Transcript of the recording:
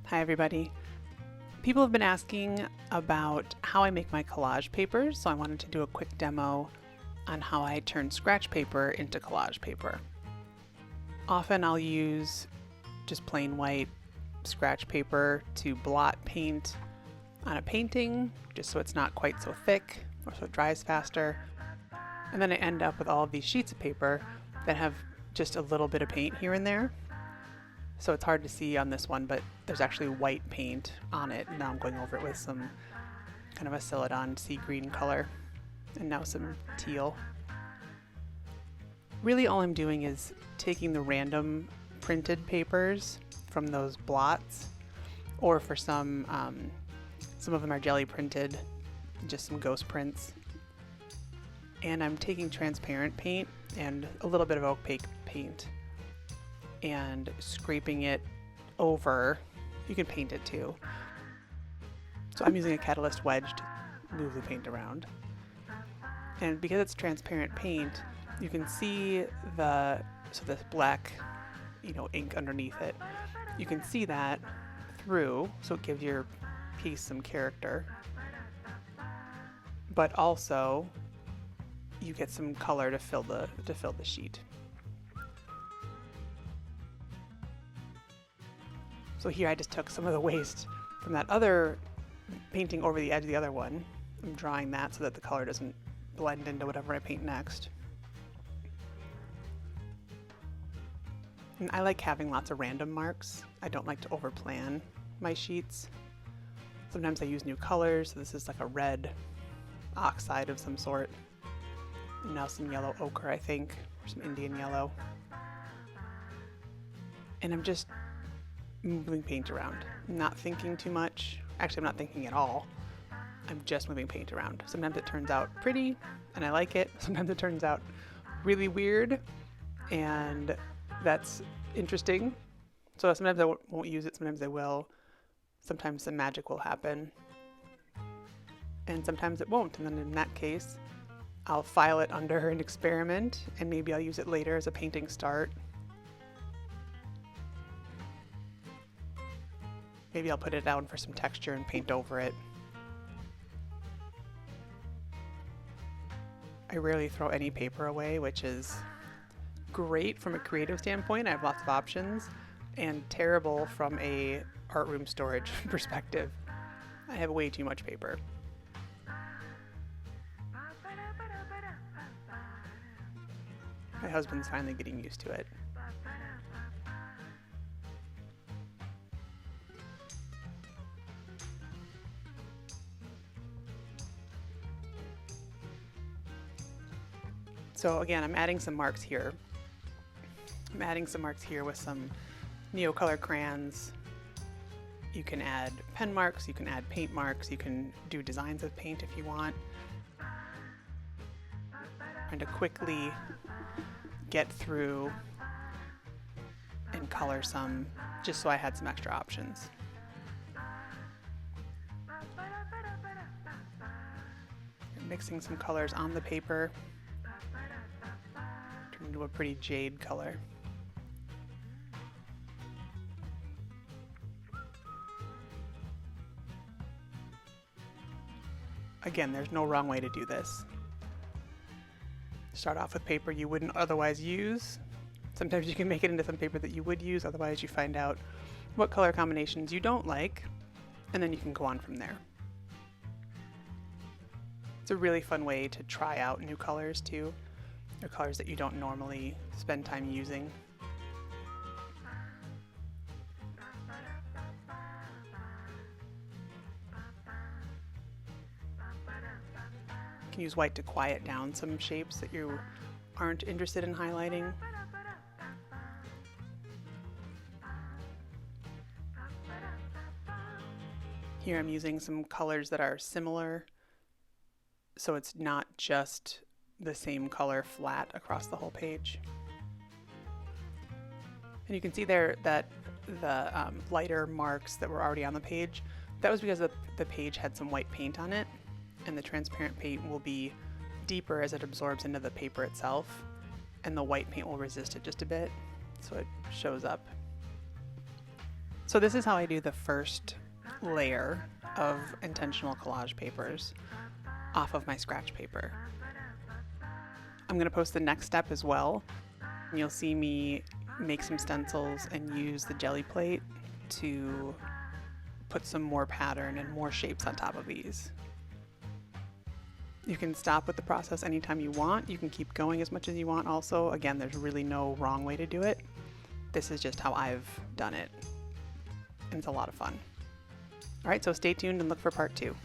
Hi everybody. People have been asking about how I make my collage papers, so I wanted to do a quick demo on how I turn scratch paper into collage paper. Often I'll use just plain white scratch paper to blot paint on a painting, just so it's not quite so thick or so it dries faster. And then I end up with all of these sheets of paper that have just a little bit of paint here and there. So it's hard to see on this one, but there's actually white paint on it. Now I'm going over it with some kind of a Celadon sea green color and now some teal. Really all I'm doing is taking the random printed papers from those blots, or for some of them are jelly printed, just some ghost prints. And I'm taking transparent paint and a little bit of opaque paint and scraping it over. You can paint it too. So I'm using a catalyst wedge to move the paint around. And because it's transparent paint, you can see this black, ink underneath it. You can see that through, so it gives your piece some character. But also, you get some color to fill the sheet. So here I just took some of the waste from that other painting over the edge of the other one. I'm drawing that so that the color doesn't blend into whatever I paint next. And I like having lots of random marks. I don't like to overplan my sheets. Sometimes I use new colors. So this is like a red oxide of some sort. And now some yellow ochre, I think, or some Indian yellow. And I'm just moving paint around, not thinking too much. Actually, I'm not thinking at all. I'm just moving paint around. Sometimes it turns out pretty and I like it. Sometimes it turns out really weird and that's interesting. So sometimes I won't use it, sometimes I will. Sometimes some magic will happen and sometimes it won't. And then in that case, I'll file it under an experiment and maybe I'll use it later as a painting start. Maybe I'll put it down for some texture and paint over it. I rarely throw any paper away, which is great from a creative standpoint. I have lots of options, and terrible from a art room storage perspective. I have way too much paper. My husband's finally getting used to it. So again, I'm adding some marks here. I'm adding some marks here with some Neocolor crayons. You can add pen marks, you can add paint marks, you can do designs of paint if you want. Trying to quickly get through and color some, just so I had some extra options. Mixing some colors on the paper. Into a pretty jade color. Again, there's no wrong way to do this. Start off with paper you wouldn't otherwise use. Sometimes you can make it into some paper that you would use, otherwise you find out what color combinations you don't like, and then you can go on from there. It's a really fun way to try out new colors too. Or colors that you don't normally spend time using. You can use white to quiet down some shapes that you aren't interested in highlighting. Here I'm using some colors that are similar, so it's not just the same color flat across the whole page. And you can see there that the lighter marks that were already on the page, that was because the page had some white paint on it, and the transparent paint will be deeper as it absorbs into the paper itself, and the white paint will resist it just a bit, so it shows up. So this is how I do the first layer of intentional collage papers off of my scratch paper. I'm going to post the next step as well. And you'll see me make some stencils and use the Gelli Plate to put some more pattern and more shapes on top of these. You can stop with the process anytime you want. You can keep going as much as you want also. Again, there's really no wrong way to do it. This is just how I've done it. And it's a lot of fun. All right, so stay tuned and look for part 2.